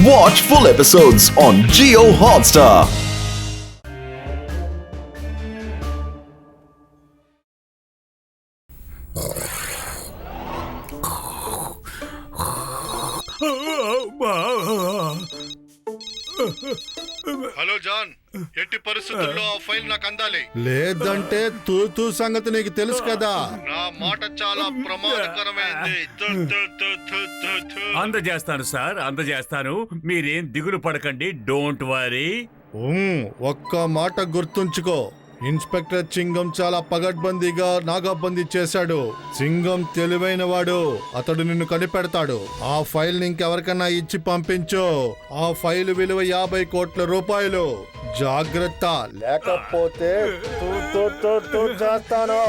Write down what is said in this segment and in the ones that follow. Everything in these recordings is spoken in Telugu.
Watch full episodes on Jio Hotstar. Hello John, ఎట్టి పరిస్థితుల్లో ఆ ఫైల్ నాకు అందాలి. లేదంటే తూ సంగతి నీకు తెలుసు కదా. నా మాట చాలా ప్రమాదకరమైంది. అందజేస్తాను సార్, అందజేస్తాను. మీరేం దిగులు పడకండి, డోంట్ వరీ. ఒక్క మాట గుర్తుంచుకో, ఇన్స్పెక్టర్ చింగం చాలా పగడ్బందీగా నాగాబందీ చేశాడు. చింగం తెలివైన వాడు, అతడు నిన్ను కనిపెడతాడు. ఆ ఫైల్ ఇంకెవరికన్నా ఇచ్చి పంపించు. ఆ ఫైల్ విలువ 50 కోట్ల రూపాయలు. జాగ్రత్త, లేకపోతే చేస్తాను.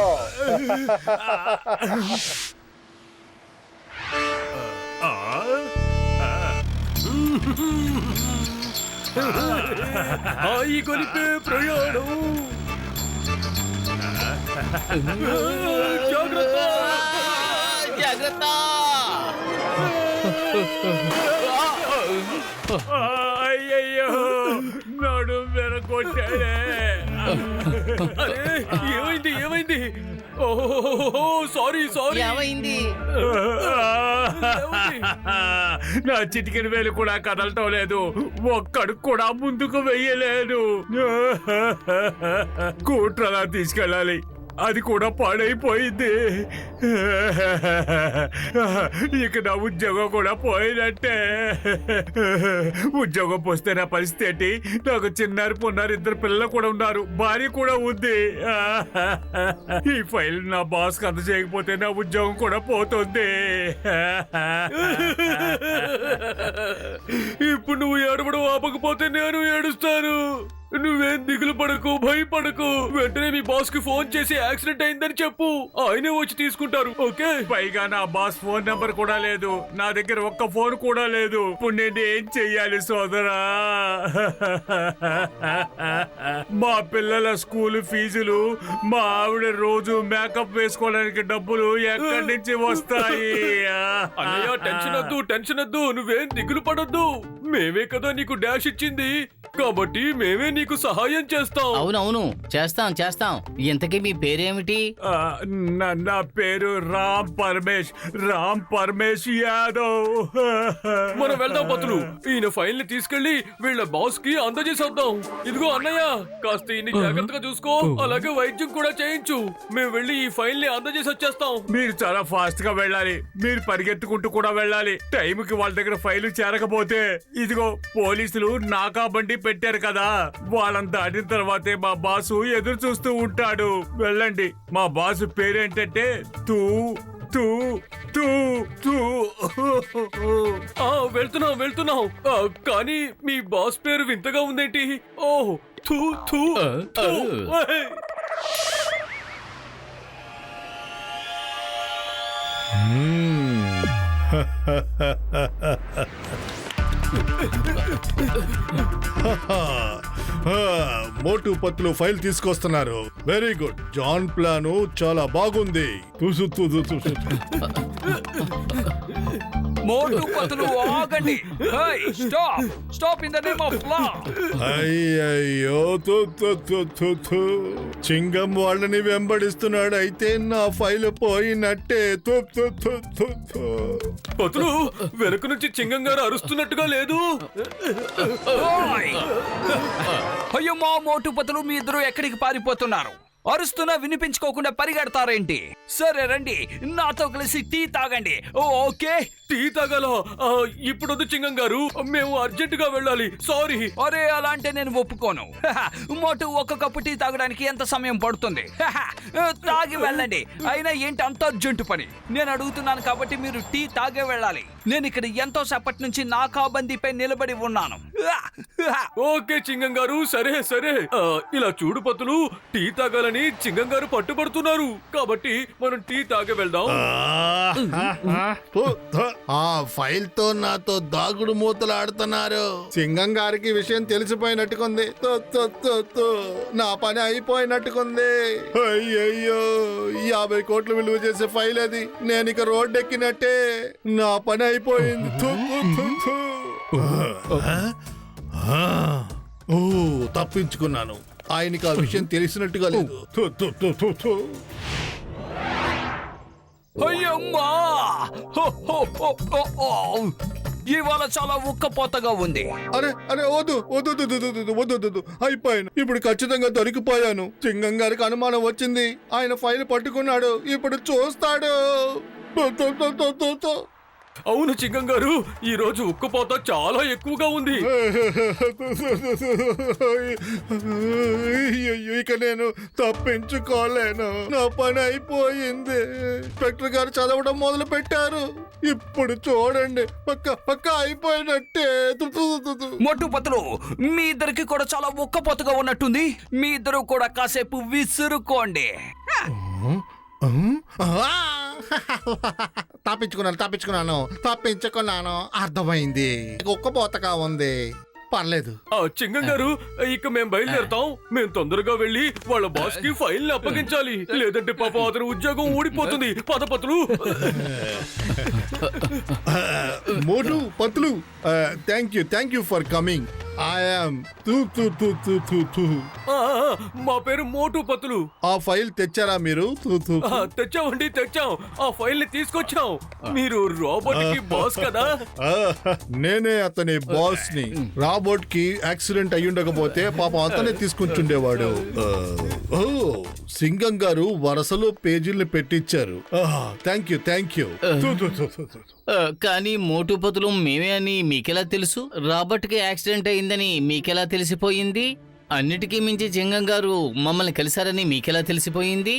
ఈ కొలిపే ప్రయాణం. జాగ్రత్త, జాగ్రత్త. అయ్యయ్యో, నడు మెరగొట్టాడే. ఏమైంది ఏమైంది? ఓహో, సారీ సారీ. ఏమైంది? నా చిటికెన వేలు కూడా కదలటం లేదు, ఒక్కడు కూడా ముందుకు వెయ్యలేదు. కూట్రలా తీసుకెళ్ళాలి, అది కూడా పాడైపోయింది. ఇక నా ఉద్యోగం కూడా పోయినట్టే. ఉద్యోగం పోస్తే నా పరిస్థితి ఏంటి? నాకు చిన్నారు పొన్నారు, 2 పిల్లలు కూడా ఉన్నారు, భార్య కూడా ఉంది. ఈ ఫైల్ నా బాస్ కి అందజేయకపోతే నా ఉద్యోగం కూడా పోతుంది. ఇప్పుడు నువ్వు ఏడవడం ఆపకపోతే నేను ఏడుస్తాను. నువ్వేం దిగులు పడకు, భయపడకు. వెంటనే మీ బాస్ కి ఫోన్ చేసి యాక్సిడెంట్ అయిందని చెప్పు, ఆయనే వచ్చి తీసుకుంటారు. ఓకే? పైగా నా బాస్ ఫోన్ నెంబర్ కూడా లేదు, నా దగ్గర ఒక్క ఫోన్ కూడా లేదు. ఇప్పుడు నేను ఏం చెయ్యాలి సోదరా? మా పిల్లల స్కూల్ ఫీజులు, మా ఆవిడ రోజు మేకప్ వేసుకోవడానికి డబ్బులు ఎక్కడి నుంచి వస్తాయి? అన్నయ్య, టెన్షన్ వద్దు, నువ్వేం దిగులు పడొద్దు. మేమే కదా నీకు డాష్ ఇచ్చింది, కాబట్టి మేమే నీకు సహాయం చేస్తాం. అవునవును, చేస్తాం. ఇంతకీ మీ పేరేమిటి? నా పేరు రామ్ పరమేశ్ యాదవ్. మనం వెళ్దాం పతులు. ఈయన ఫైల్ ని తీసుకెళ్లి వీళ్ళ బాస్ కి అందజేసేద్దాం. ఇదిగో అన్నయ్య, కాస్త ఈయన జాగ్రత్తగా చూసుకో, అలాగే వైద్యం కూడా చేయించు. మేము వెళ్ళి ఈ ఫైల్ ని అందజేసి వచ్చేస్తాం. మీరు చాలా ఫాస్ట్ గా వెళ్ళాలి, మీరు పరిగెత్తుకుంటూ కూడా వెళ్ళాలి. టైంకి వాళ్ళ దగ్గర ఫైల్ చేరకపోతే, ఇదిగో పోలీసులు నాకా బండి పెట్టారు కదా, వాళ్ళని దాటిన తర్వాతే మా బాసు ఎదురు చూస్తూ ఉంటాడు. వెళ్ళండి. మా బాసు పేరేంటంటే వెళ్తున్నాం. కానీ మీ బాస్ పేరు వింతగా ఉందేంటి? ఓహ్, మోటు పత్తులు ఫైల్ తీసుకొస్తున్నారు. Very good. జాన్ ప్లాను చాలా బాగుంది. మోటు పతులు ఆగండి. Stop in the name of law. అయ్యయ్యో, చింగం వాళ్ళని వెంబడిస్తున్నాడు. అయితే నా ఫైల్ పోయినట్టే. పతులు, వెనక నుంచి చింగం గారు అరుస్తున్నట్టుగా లేదు. అయ్యో, మా మోటు పతులు, మీ ఇద్దరు ఎక్కడికి పారిపోతున్నారు? అరుస్తున్నా వినిపించుకోకుండా పరిగెడతారేంటి? సరే రండి, నాతో కలిసి టీ తాగండి. ఓకే? టీ తాగాల? ఇప్పుడు చింగం గారు, మేము అర్జెంటుగా వెళ్ళాలి. సారీ. అరే, అలా అంటే నేను ఒప్పుకోను. మోటు, 1 కప్పు టీ తాగడానికి ఎంత సమయం పడుతుంది? తాగి వెళ్ళండి. అయినా ఏంటి అంత అర్జెంటు పని? నేను అడుగుతున్నాను కాబట్టి మీరు టీ తాగే వెళ్ళాలి. నేను ఇక్కడ ఎంతో సేపటి నుంచి నాకాబందీపై నిలబడి ఉన్నాను. ఓకే చింగం గారు, సరే. ఇలా చూడు పతులు, టీ తాగాలని చింగం గారు పట్టుబడుతున్నారు, కాబట్టి మనం టీ తాగే వెళ్దాం. ఆ ఫైల్ తో నాతో దాగుడు మూతలు ఆడుతున్నారు. సింగం గారికి విషయం తెలిసిపోయినట్టుకుంది. నా పని అయిపోయినట్టుకుంది. అయ్యయ్యో, 50 కోట్లు విలువ చేసే ఫైల్ అది. నేను ఇక రోడ్డెక్కినట్టే. నా పని అయిపోయింది. ఓ తప్పించుకున్నాను. ఆయనకి ఆ విషయం తెలిసినట్టుగా లేదు. అయ్యమ్మా! హో, హో, హో, హో, హో. ఇవాళ చాలా ఉక్కపోతగా ఉంది. అరే అరే వద్దు వద్దు వద్దు, వద్దు, వద్దు, వద్దు, వద్దు. అయిపోయాను. ఇప్పుడు ఖచ్చితంగా దొరికిపోయాను. సింగం గారికి అనుమానం వచ్చింది. ఆయన ఫైల్ పట్టుకున్నాడు. ఇప్పుడు చూస్తాడు. అవును చింగం గారు, ఈ రోజు ఉక్కపోత చాలా ఎక్కువగా ఉంది. ఇక నేను తప్పించుకోలేను. నా పని అయిపోయింది. ఇన్స్పెక్టర్ గారు చదవడం మొదలు పెట్టారు. ఇప్పుడు చూడండి, పక్క అయిపోయినట్టే. మొట్టు పత్తులు, మీ ఇద్దరికి కూడా చాలా ఉక్కపోతగా ఉన్నట్టుంది. మీ ఇద్దరు కూడా కాసేపు విసురుకోండి. తప్పించుకున్నాను. అర్థమైంది. ఉక్కపోతగా ఉంది. పర్లేదు. చింగం గారు, ఇక మేము బయలుదేరుతాం. మేము తొందరగా వెళ్ళి వాళ్ళ బాస్ కి ఫైల్ ని అప్పగించాలి. లేదంటే పాప అతని ఉద్యోగం ఊడిపోతుంది. పదపతులు. మోటు పత్తులు, thank you for coming. I'm మా పేరు మోటు పతులు. ఆ ఫైల్ తెచ్చారా మీరు? తెచ్చామండి, తెచ్చాం. ఆ ఫైల్ ని తీసుకొచ్చాం. మీరు రోబోట్ కి బాస్ కదా? నేనే అతని బాస్ ని. రాబోట్ కి యాక్సిడెంట్ అయ్యుండకపోతే పాపం అతనే తీసుకుంటుండేవాడు. సింగం గారు వరుసలో పేజీల్ని పెట్టించారు. Thank you. కానీ మోటు పతులు మేమే అని మీకెలా తెలుసు? రాబర్ట్ కి యాక్సిడెంట్ అయిందని మీకెలా తెలిసిపోయింది? అన్నిటికీ మించి చింగం గారు మమ్మల్ని కలిశారని మీకెలా తెలిసిపోయింది?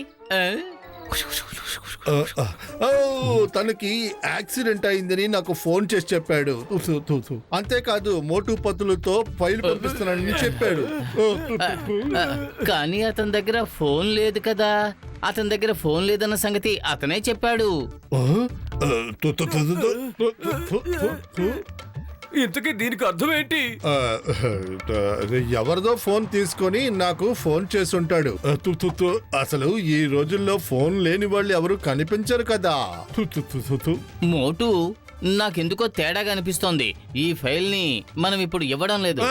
తనకి యాక్సిడెంట్ అయిందని నాకు ఫోన్ చేసి చెప్పాడు. అంతేకాదు మోటు పతులతో ఫైల్ పంపిస్తున్నానని చెప్పాడు. కానీ అతని దగ్గర ఫోన్ లేదు కదా. అతని దగ్గర ఫోన్ లేదన్న సంగతి అతనే చెప్పాడు. ఇంతకీ దీనికి అర్థం ఏంటి? ఎవరిదో ఫోన్ తీసుకొని నాకు ఫోన్ చేసుంటాడు. అసలు ఈ రోజుల్లో ఫోన్ లేని వాళ్ళు ఎవరు కనిపించరు కదా. మోటు, నాకెందుకో తేడాగా అనిపిస్తోంది. ఈ ఫైల్ ని మనం ఇప్పుడు ఇవ్వడం లేదు.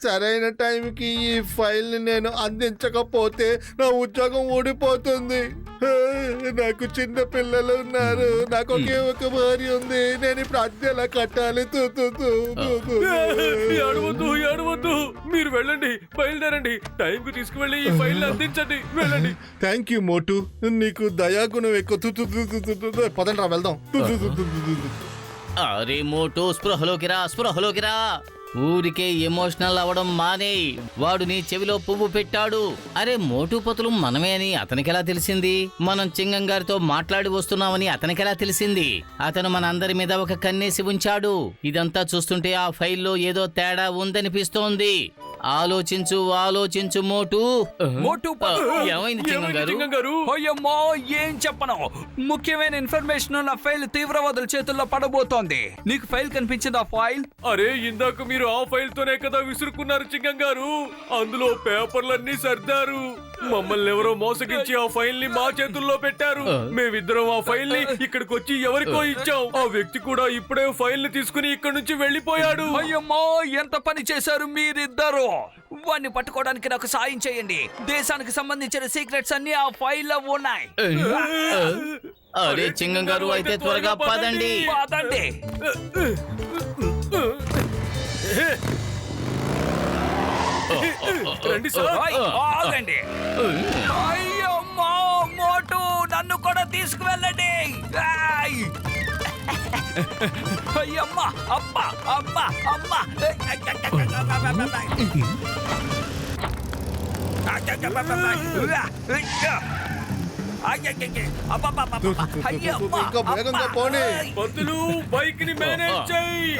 సరైన టైంకి ఈ ఫైల్ ని నేను అందించకపోతే నా ఉద్యోగం ఊడిపోతుంది. నాకు చిన్న పిల్లలు ఉన్నారు. నాకు ఒకే ఒక భార్య ఉంది. నేను ఇప్పుడు అద్దెలా కట్టాలి? ఏడవద్దు. మీరు వెళ్ళండి, బయలుదేరండి. టైం కు తీసుకువెళ్ళి ఈ ఫైల్ అందించండి. వెళ్ళండి. థ్యాంక్ యూ మోటు, నీకు దయాగుణం ఎక్కువ. పదండ్రా వెళ్దాం. అరే మోటు, స్పృహలోకి రా. ఊరికే ఎమోషనల్ అవ్వడం మానే. వాడు నీ చెవిలో పువ్వు పెట్టాడు. అరే మోటు పతులు మనమే అని అతనికెలా తెలిసింది? మనం చింగం గారితో మాట్లాడి వస్తున్నామని అతనికెలా తెలిసింది? అతను మన అందరి మీద ఒక కన్నేసి ఉంచాడు. ఇదంతా చూస్తుంటే ఆ ఫైల్లో ఏదో తేడా ఉందనిపిస్తోంది. ఆలోచించు మోటు. మోటు ఏమైంది చింగం గారు? అయ్యమ్మో, ఏం చెప్పను. ముఖ్యమైన ఇన్ఫర్మేషన్ నా ఫైల్ తీవ్రవాదుల చేతుల్లో పడబోతోంది. నీకు ఫైల్ కనిపించిందా? ఫైల్? అరే ఇందాక మీరు ఆ ఫైల్ తోనే కదా విసురుకున్నారు చింగం గారు. అందులో పేపర్లన్నీ సర్దారు. మమ్మల్ని ఎవరో మోసగించి ఆ ఫైల్ ని మా చేతుల్లో పెట్టారు. మేమిద్దరం ఆ ఫైల్ ని ఇక్కడికి వచ్చి ఎవరికో ఇచ్చాం. ఆ వ్యక్తి కూడా ఇప్పుడే ఫైల్ ని తీసుకుని ఇక్కడ నుంచి వెళ్ళిపోయాడు. అయ్యమ్మో, ఎంత పని చేశారు మీరిద్దరు. వాడిని పట్టుకోవడానికి నాకు సాయం చేయండి. దేశానికి సంబంధించిన సీక్రెట్స్ అన్ని ఆ ఫైల్లో ఉన్నాయి. అరే చింగం గారు, అయితే త్వరగా పదండి. రండి సార్. ఆగండి. అయ్యమ్మో, మోటు, నన్ను కూడా తీసుకువెళ్ళండి. అయ్యమ్మా, అమ్మా. ఇంకా వేగంగా పోనీ. పతులు, బైక్ ని మేనేజ్ చెయ్యి.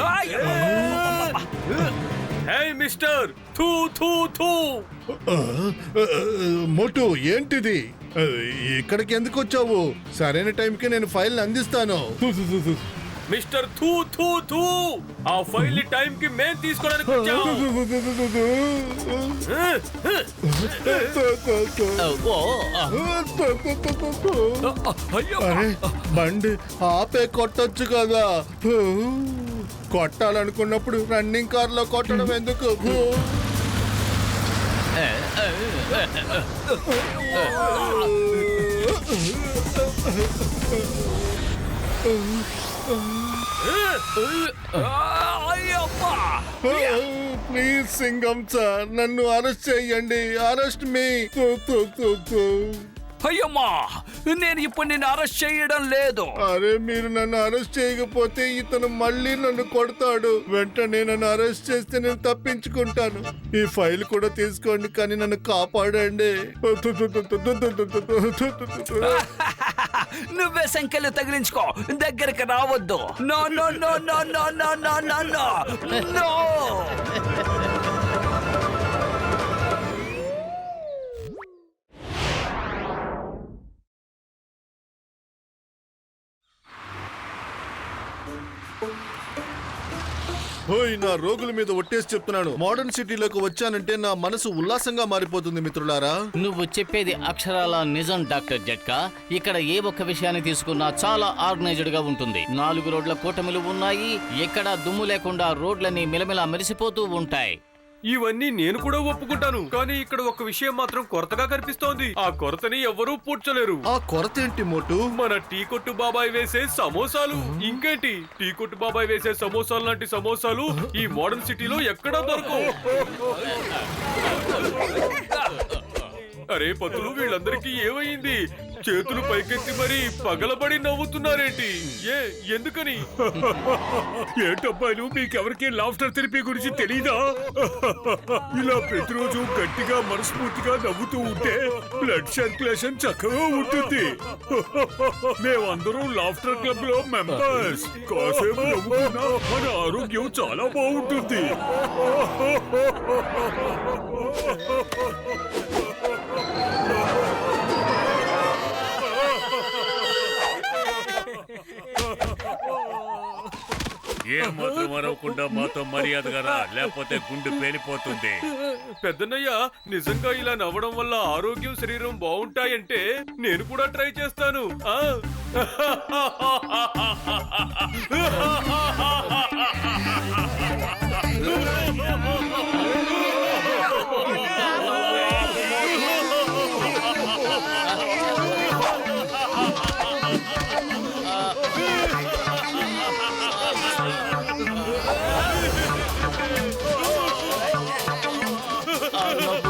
హే మిస్టర్, థూ. మోటు, ఏంటిది? ఇక్కడికి ఎందుకు వచ్చావు? సరైన టైంకి నేను ఫైల్ అందిస్తాను. మిస్టర్ థూ. ఆ ఫైల్ ని టైం కి మేం తీసుకోవడానికి వచ్చాం. అరే బండి ఆపే కొట్టొచ్చు కదా. కొట్టాలనుకున్నప్పుడు రన్నింగ్ కార్ లో కొట్టడం ఎందుకు? ప్లీజ్ సింగం సార్, నన్ను అరెస్ట్ చేయండి. అరెస్ట్ మీ. అయ్యమ్మా, నేను ఇప్పుడు నిన్ను అరెస్ట్ చేయడం లేదు. అరే, మీరు నన్ను అరెస్ట్ చేయకపోతే ఇతను మళ్ళీ నన్ను కొడతాడు. వెంటనే నన్ను అరెస్ట్ చేస్తే నేను తప్పించుకుంటాను. ఈ ఫైల్ కూడా తీసుకోండి, కానీ నన్ను కాపాడండి. నువ్వే సంఖ్యలు తగిలించుకో, దగ్గరికి రావద్దు. No no no no no no no no no no. ఓయ్, నా రోగుల మీద ఒట్టేసి చెప్తున్నాను, మోడర్న్ సిటీలోకి వచ్చానంటే నా మనసు ఉల్లాసంగా మారిపోతుంది మిత్రులారా. నువ్వు చెప్పేది అక్షరాల నిజం డాక్టర్ జట్కా. ఇక్కడ ఏ ఒక్క విషయాన్ని తీసుకున్నా చాలా ఆర్గనైజ్డ్ గా ఉంటుంది. 4 రోడ్ల కూటమిలు ఉన్నాయి. ఎక్కడా దుమ్ము లేకుండా రోడ్లని మిలమిలా మెరిసిపోతూ ఉంటాయి. ఇవన్నీ నేను కూడా ఒప్పుకుంటాను, కానీ ఇక్కడ ఒక విషయం మాత్రం కొరతగా కనిపిస్తోంది. ఆ కొరతని ఎవ్వరూ పూడ్చలేరు. ఆ కొరత ఏంటి మోటు? మన టీ కొట్టు బాబాయ్ వేసే సమోసాలు. ఇంకేంటి, టీ కొట్టు బాబాయ్ వేసే సమోసాలు లాంటి సమోసాలు ఈ మోడర్న్ సిటీలో ఎక్కడా దొరకవు. అరే పతులు, వీళ్ళందరికీ ఏమైంది? చేతులు పైకెత్తి మరి పగలబడి నవ్వుతున్నారేంటి? ఎందుకని? ఏంటబ్బాయిలు, మీకెవరికి లాఫ్టర్ థెరపీ గురించి తెలీదా? ఇలా ప్రతిరోజు గట్టిగా మనస్ఫూర్తిగా నవ్వుతూ ఉంటే బ్లడ్ సర్క్యులేషన్ చక్కగా ఉంటుంది. మేమందరం లాఫ్టర్ క్లబ్ లో మెంబర్స్. కాసేపు నవ్వుకున్నా మన ఆరోగ్యం చాలా బాగుంటుంది. ఏ మాత్రం అరవకుండా మాతో మర్యాదగా రా, లేకపోతే గుండె పేలిపోతుంది. పెద్దన్నయ్య, నిజంగా ఇలా నవ్వడం వల్ల ఆరోగ్యం శరీరం బాగుంటాయంటే నేను కూడా ట్రై చేస్తాను.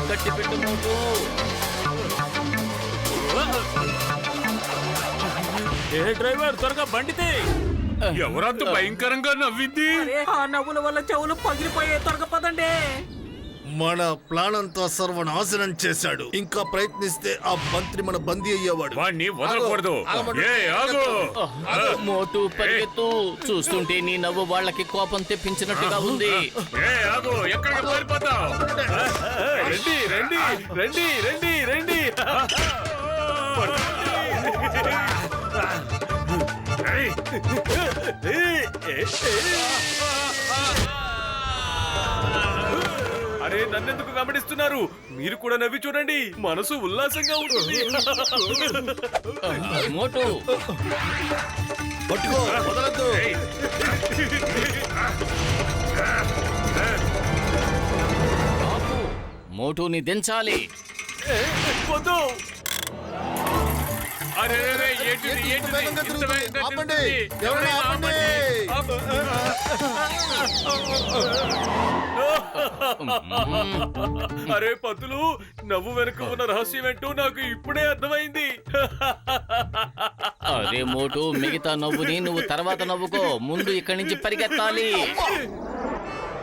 గట్టి పెట్టు మోటు. ఏ డ్రైవర్, త్వరగా బండితే. ఎవరంత భయంకరంగా నవ్వింది? ఆ నవ్వుల వల్ల చెవులు పగిలిపోయే, త్వరగా పదండి. మన ప్లాన్ అంతా సర్వనాశనం చేశాడు. ఇంకా ప్రయత్నిస్తే ఆ మంత్రి మన బందీ అయ్యేవాడు. వాణ్ణి వదలకూడదు. ఏ ఆగు. మోటు పరిగెత్తు. చూస్తుంటే నీ నవ్వు వాళ్ళకి కోపం తెప్పించినట్టుగా ఉంది. ఏ ఆగు, ఎక్కడికి పారిపోతావు? రండి రండి రండి రండి రండి. అరే, నన్నెందుకు వెంబడిస్తున్నారు? మీరు కూడా నవ్వి చూడండి, మనసు ఉల్లాసంగా ఉంటుంది. మోటు పట్టుకో, వదలొద్దు. మోటుని దించాలి. వద్దు. అరే ఏంటిది? ఏంటిది? ఇంత వేగంగా ఆపండి, తిరుగుతుంది. ఎవరైనా ఆపండి. అరే పతులు, నవ్వు వెనుక ఉన్న రహస్యం ఏంటో నాకు ఇప్పుడే అర్థమైంది. అరే మోటు, మిగతా నవ్వుని నువ్వు తర్వాత నవ్వుకో. ముందు ఇక్కడి నుంచి పరిగెత్తాలి.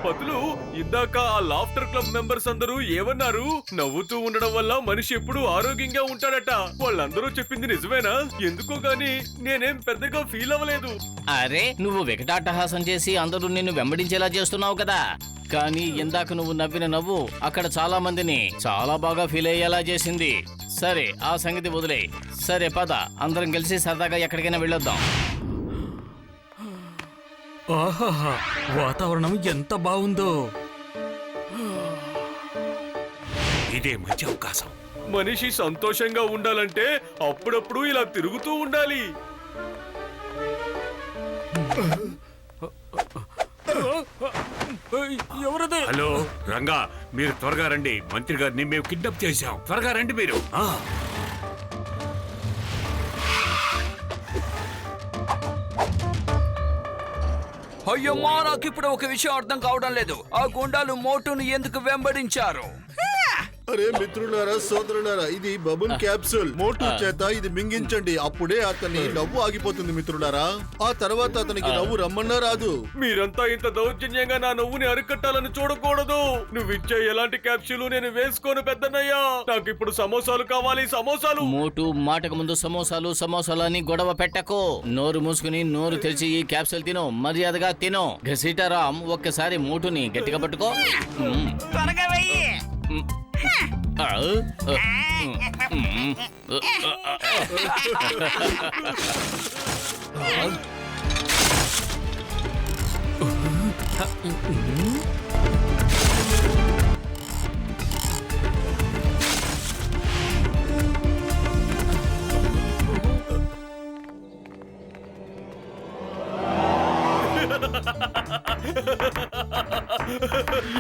పతులు, ఇందాక ఆ లాఫ్టర్ క్లబ్ మెంబర్స్ అందరూ ఏమన్నారు? నవ్వుతూ ఉండడం వల్ల మనిషి ఎప్పుడు ఆరోగ్యంగా ఉంటాడట. వాళ్ళందరూ చెప్పింది నిజమేనా? ఎందుకో గాని నేనేం పెద్దగా ఫీల్ అవ్వలేదు. అరే, నువ్వు వికటాట్టహాసం చేసి అందరూ నిన్ను వెంబడించేలా చేస్తున్నావు కదా. కానీ ఇందాక నువ్వు నవ్విన నవ్వు అక్కడ చాలా మందిని చాలా బాగా ఫీల్ అయ్యేలా చేసింది. సరే, ఆ సంగతి వదిలే. సరే పద, అందరం కలిసి సరదాగా ఎక్కడికైనా వెళ్ళొద్దాం. ఆహాహా, వాతావరణం ఎంత బాగుందో. ఇదే మంచి అవకాశం. మనిషి సంతోషంగా ఉండాలంటే అప్పుడప్పుడు ఇలా తిరుగుతూ ఉండాలి. ఎవరది? హలో రంగా, మీరు త్వరగా రండి. మంత్రి గారిని మేము కిడ్నాప్ చేశాం. త్వరగా రండి మీరు. అయ్యమ్మా, నాకు ఇప్పుడు ఒక విషయం అర్థం కావడం లేదు. ఆ గుండాలు మోటును ఎందుకు వెంబడించారు? అరే మిత్రులారా, సోదరులారా, ఇది బబుల్ క్యాప్సూల్. మోటు చేత ఇది మింగించండి, అప్పుడే అతని నవ్వు ఆగిపోతుంది మిత్రులారా. ఆ తర్వాత అతనికి నవ్వు రమ్మన్నా రాదు. మీరంతా ఇంత దౌర్జన్యంగా నా నవ్వుని అరికట్టాలని చూడకూడదు. నువ్విచ్చే ఎలాంటి క్యాప్సూల్ నేను వేసుకోను పెద్దన్నయ్యా. నాకు ఇప్పుడు సమోసాలు కావాలి, సమోసాలు. మోటు మాటకు ముందు సమోసాలు సమోసాలు అని గొడవ పెట్టకు. నోరు మూసుకుని నోరు తెరిచి ఈ క్యాప్సూల్ తిను, మర్యాదగా తిను. ఘసీటారాం, ఒక్కసారి మోటుని గట్టిగా పట్టుకో. త్వరగా వెయ్యి.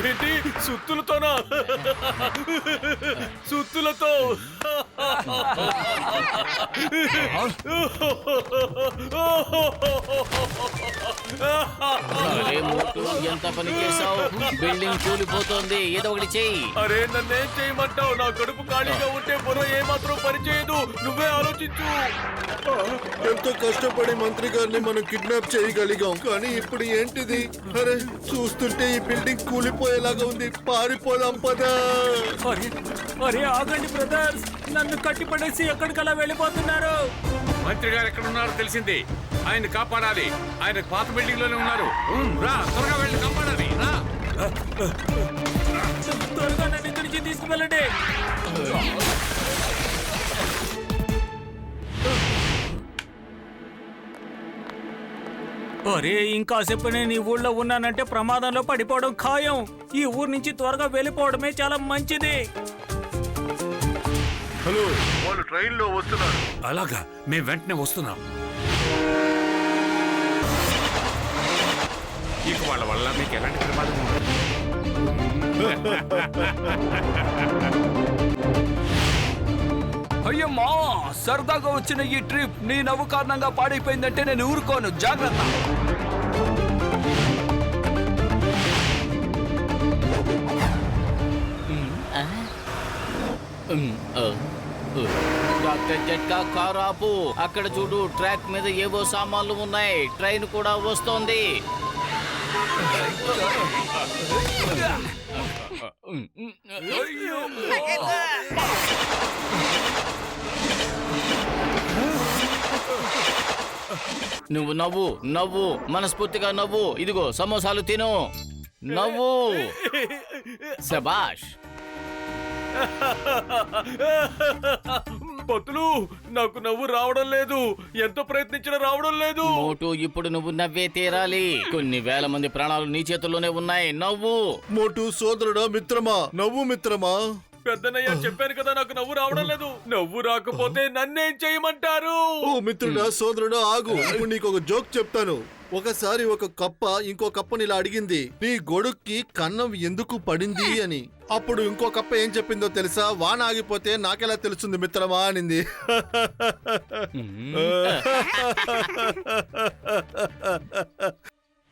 ఏంటి సుత్తులతోనా? సుత్తులతో అరే మోటు, ఎంత పని చేసావు? బిల్డింగ్ కూలిపోతోంది, ఏదో ఒకటి చెయ్యి. అరే నన్నేం చేయమంటావు? నా కడుపు ఖాళీగా ఉంటే బుర్ర ఏమాత్రం పని చేయదు. నువ్వే ఆలోచించు. ఎంతో కష్టపడి మంత్రి గారిని మనం కిడ్నాప్ చేయగలిగాం, కానీ ఇప్పుడు ఏంటిది? అరే చూస్తుంటే ఈ బిల్డింగ్ కూలిపోయేలాగా ఉంది. పారిపోదాం పదా. అరే ఆగండి బ్రదర్స్, నన్ను కట్టి పడేసి ఎక్కడికలా వెళ్ళిపోతున్నారు. మంత్రి గారు ఎక్కడ ఉన్నారో తెలిసింది. ఆయన కాపాడాలి. ఆయన పాత బిల్డింగ్ లోనే ఉన్నారు. రా, త్వరగా వెళ్ళి కాపాడాలి. రా. త్వరగా నన్ను ఇక్కడి నుంచి తీసుకువెళ్ళండి. అరే ఇంకాసేపు నేను ఈ ఊళ్ళో ఉన్నానంటే ప్రమాదంలో పడిపోవడం ఖాయం. ఈ ఊరు నుంచి త్వరగా వెళ్ళిపోవడమే చాలా మంచిది. హలో, వాళ్ళు ట్రైన్ లో వస్తున్నారు. అలాగా, మేము వెంటనే వస్తున్నాం. ఇక వాళ్ళ వల్ల మీకు ఎలాంటి ప్రమాదం ఉండదు. అయ్యమ్మా, సరదాగా వచ్చిన ఈ ట్రిప్ నీ నవ్వు కారణంగా పాడైపోయిందంటే నేను ఊరుకోను. జాగ్రత్త. డాక్టర్ జట్కా, కారు ఆపు. అక్కడ చూడు, ట్రాక్ మీద ఏవో సామాన్లు ఉన్నాయి. ట్రైన్ కూడా వస్తోంది. నువ్వు నవ్వు, నవ్వు, మనస్ఫూర్తిగా నవ్వు. ఇదిగో సమోసాలు తిను, నవ్వు. శబాష్. పతులు, నాకు నవ్వు రావడం లేదు. ఎంత ప్రయత్నించినా రావడం లేదు. మోటు, ఇప్పుడు నువ్వు నవ్వే తీరాలి. కొన్ని వేల మంది ప్రాణాలు నీ చేతుల్లోనే ఉన్నాయి. నవ్వు. మోటు సోదరుడా, మిత్రమా, నవ్వు మిత్రమా. పెద్దనయ్య, చెప్పాను కదా నాకు నవ్వు రావడం లేదు. నవ్వు రాకపోతే నన్నేం చేయమంటారు? ఓ మిత్రుడా, సోదరుడా, ఆగు. ఇప్పుడు నీకు ఒక జోక్ చెప్తాను. ఒకసారి ఒక కప్ప ఇంకో కప్పని ఇలా అడిగింది, నీ గొడుక్కి కన్నం ఎందుకు పడింది అని. అప్పుడు ఇంకో కప్ప ఏం చెప్పిందో తెలుసా? వాన ఆగిపోతే నాకెలా తెలుస్తుంది మిత్రమా అనింది.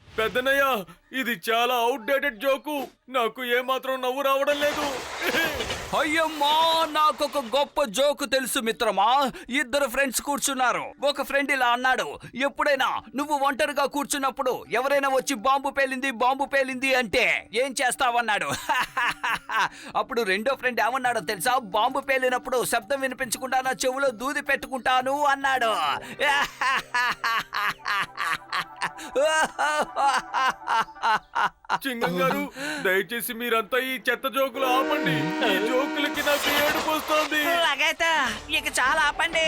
పెద్దనయ్య, ఇది చాలా అవుట్ డేటెడ్ జోకు. నాకు ఏమాత్రం నవ్వు రావడం లేదు. అయ్యమ్మా, నాకొక గొప్ప జోకు తెలుసు మిత్రమా. ఇద్దరు ఫ్రెండ్స్ కూర్చున్నారు. ఒక ఫ్రెండ్ ఇలా అన్నాడు, ఎప్పుడైనా నువ్వు ఒంటరిగా కూర్చున్నప్పుడు ఎవరైనా వచ్చి బాంబు పేలింది అంటే ఏం చేస్తావన్నాడు. అప్పుడు రెండో ఫ్రెండ్ ఏమన్నాడో తెలుసా? బాంబు పేలినప్పుడు శబ్దం వినిపించకుండా నా చెవులో దూది పెట్టుకుంటాను అన్నాడు. చింగం గారు, దయచేసి మీరంతా ఈ చెత్త జోకులు ఆపండి. ఈ జోకులకి నాకు ఏడుపు వస్తోంది. అలాగైతే ఇక చాలా ఆపండి.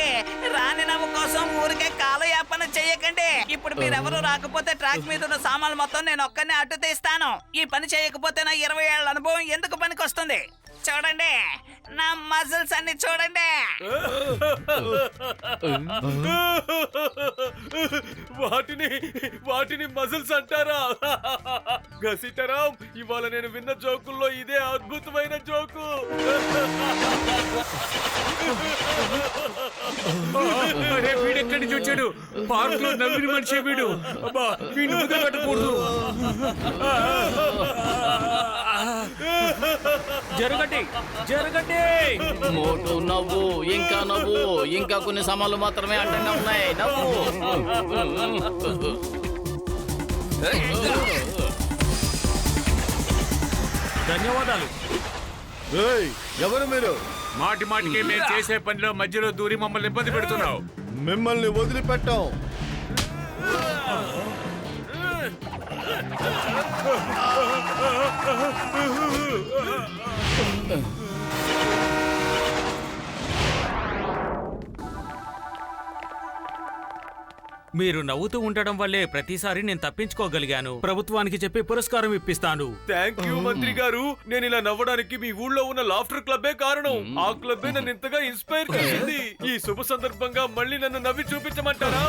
రాని నవ్వు కోసం ఊరికే కాలయాపన చేయకండి. ఇప్పుడు మీరెవరూ రాకపోతే ట్రాక్ మీద ఉన్న సామాన్లు మొత్తం నేను ఒక్కనే అడ్డు తీస్తాను. ఈ పని చేయకపోతే నా 20 ఏళ్ల అనుభవం ఎందుకు పనికొస్తుంది? చూడండి నా మజిల్స్ అన్ని చూడండి. వాటిని మజిల్స్ అంటారా? గసిటరాం, ఇవాళ నేను విన్న జోకుల్లో ఇదే అద్భుతమైన జోకు. అరే వీడెక్కడి నుంచి వచ్చాడు? పార్క్ లో నవ్విన మనిషి వీడు. అబ్బా వీడిని ముద్ద పెట్టకూడదు. జరగండి జరగండి. మోటు నవ్వు, ఇంకా నవ్వు, ఇంకా కొన్ని సమయాలు మాత్రమే అడ్డంగా ఉన్నాయి. నవ్వు. ధన్యవాదాలు. ఏయ్, ఎవరు మీరు? మాటి మాటికి మేము చేసే పనిలో మధ్యలో దూరి మమ్మల్ని ఇబ్బంది పెడుతున్నావు. మిమ్మల్ని వదిలిపెట్టాం. మీరు నవ్వుతూ ఉండడం వల్లే ప్రతిసారి నేను తప్పించుకోగలిగాను. ప్రభుత్వానికి చెప్పి పురస్కారం ఇప్పిస్తాను. థ్యాంక్ యూ మంత్రి గారు. నేను ఇలా నవ్వడానికి మీ ఊళ్ళో ఉన్న లాఫ్టర్ క్లబ్బే కారణం. ఆ క్లబ్బే నన్ను ఇంతగా ఇన్స్పైర్ చేసింది. ఈ శుభ సందర్భంగా మళ్ళీ నన్ను నవ్వి చూపించమంటారా?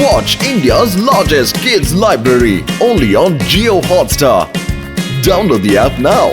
Watch India's largest kids library only on Jio Hotstar. Download the app now.